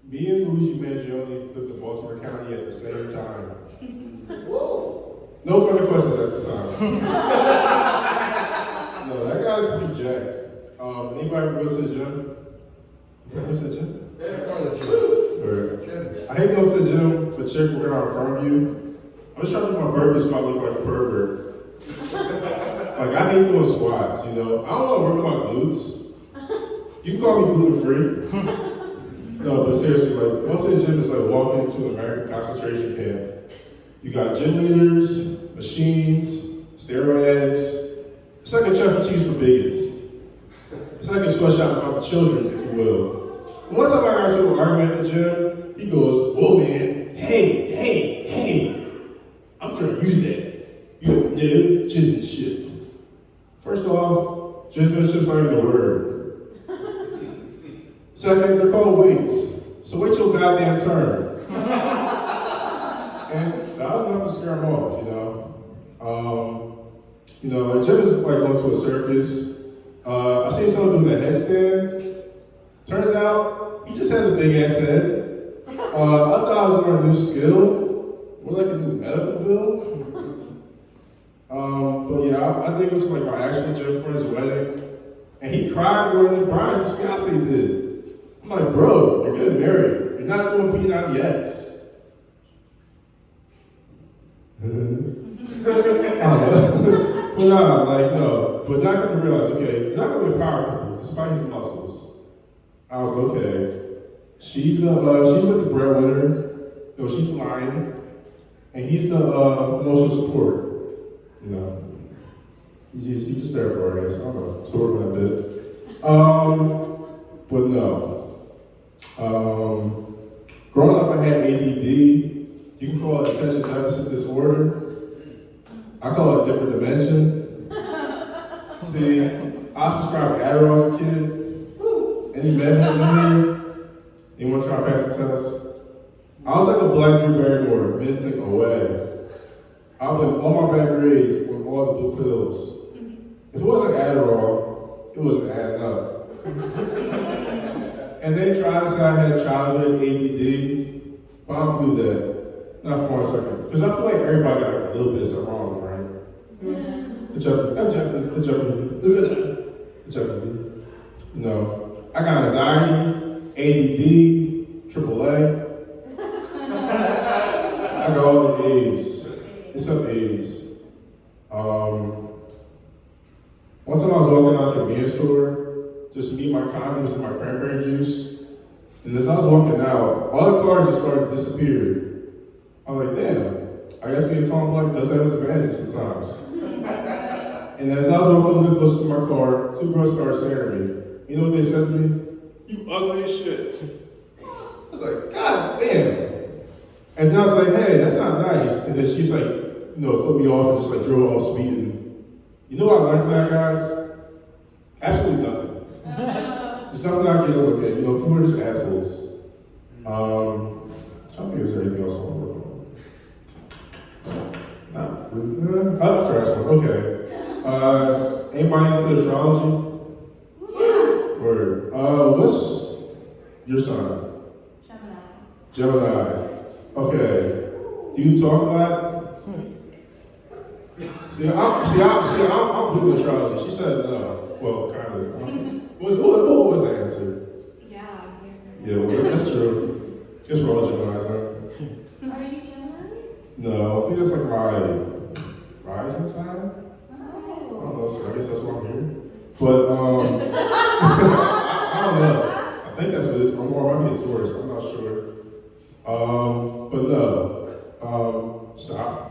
Me and Luigi Mangione lived in Baltimore County at the same time. Whoa! No further questions at this time. No, that guy's pretty jacked. Anybody ever go to the gym? You ever go to the gym? Yeah, go to the gym. I hate going to the gym for chick working out in front of you. I'm just trying to do my burpees so I look like a pervert. Like, I hate doing squats, you know? I don't want to work on my glutes. You can call me gluten-free. No, but seriously, like, going to the gym is like walking into an American concentration camp. You got gym leaders, machines, steroids. It's like a Chuck E. Cheese for bigots. It's like a sweatshop for children, if you will. One time I got into an argument at the gym, he goes, "Whoa, man, hey, I'm trying to use that. You don't know, jizz and shit." First off, jizz and shit's not even a word. Second, they're called weights. So wait your goddamn turn. And that was enough to scare him off, you know. Like gym is like going to a circus. I seen someone doing a headstand. Turns out, he just has a big ass head. I thought I was learning a new skill. More like a new medical bill. But yeah, I did go to like my actual gym friend's wedding. And he cried more than Brian's fiance did. I'm like, bro, you're getting married. You're not doing P90X. I don't know. But nah, like, no. But not gonna realize, okay, you're not gonna be a power couple despite his muscles. I was like, okay. She's like the breadwinner. No, she's lying. And he's the emotional support. You know. He's just there for her, I guess. I don't know. So working on that bit. But no. Growing up, I had ADD. You can call it attention deficit disorder. I call it different dimension. See, I subscribed to Adderall as a kid. Any medicine in here? You want to try to pass the test? I was like a black Drew Barrymore, mincing away. I went all my bad grades with all the blue pills. If it wasn't Adderall, it wasn't adding up. And they tried to say I had childhood ADD, but I don't believe that. Not for 1 second. Because I feel like everybody got like a little bit of something wrong, right? Objectively. No. I got anxiety, ADD, AAA. I got all the A's. Except A's. One time I was walking out of a convenience store, just me, my condoms, and my cranberry juice. And as I was walking out, all the cars just started to disappear. I was like, damn, I guess being tall and black does have its advantages sometimes. And as I was walking a little closer to my car, 2 girls started staring at me. You know what they said to me? "You ugly as shit." I was like, God damn. And then I was like, hey, that's not nice. And then she's like, flipped me off and just like drove off speeding. You know what I learned from that, guys? Absolutely nothing. There's nothing I can do. Okay, people are just assholes. I don't think there's anything else I want to work on. Not really. I'll try this one. Okay. Anybody into astrology? Yeah. Word. What's your sign? Gemini. Okay. Do you talk a lot? See, I'm blue astrology. She said no. Well, kind of. What was the answer? Yeah, well, that's true. Guess we're all Geminis, huh? Are you Gemini? No, I think that's like my rising sign. Oh. I don't know, so I guess that's why I'm here. But, I don't know. I think that's what it is. I might be a Taurus, I'm not sure. But no. Stop.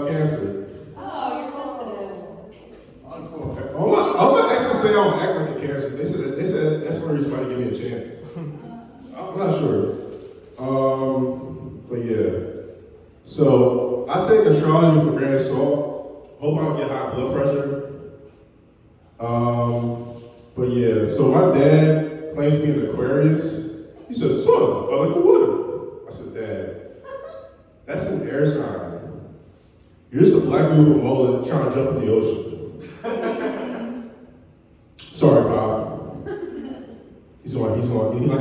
Cancer. Oh, you're sensitive. All my exes say I don't act like a cancer. They said that's one reason why they give me a chance. I'm not sure. But yeah. So I take astrology with a grain of salt. Hope I don't get high blood pressure. But yeah, so my dad claims to be an Aquarius. He said, son, I like the water. I said, Dad, that's an air sign. You're just a black dude from Mullen trying to jump in the ocean. Sorry, Pop. He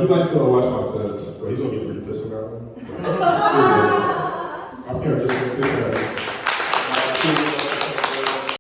likes to watch my sets, so he's gonna get pretty pissed about it. My parents just think that.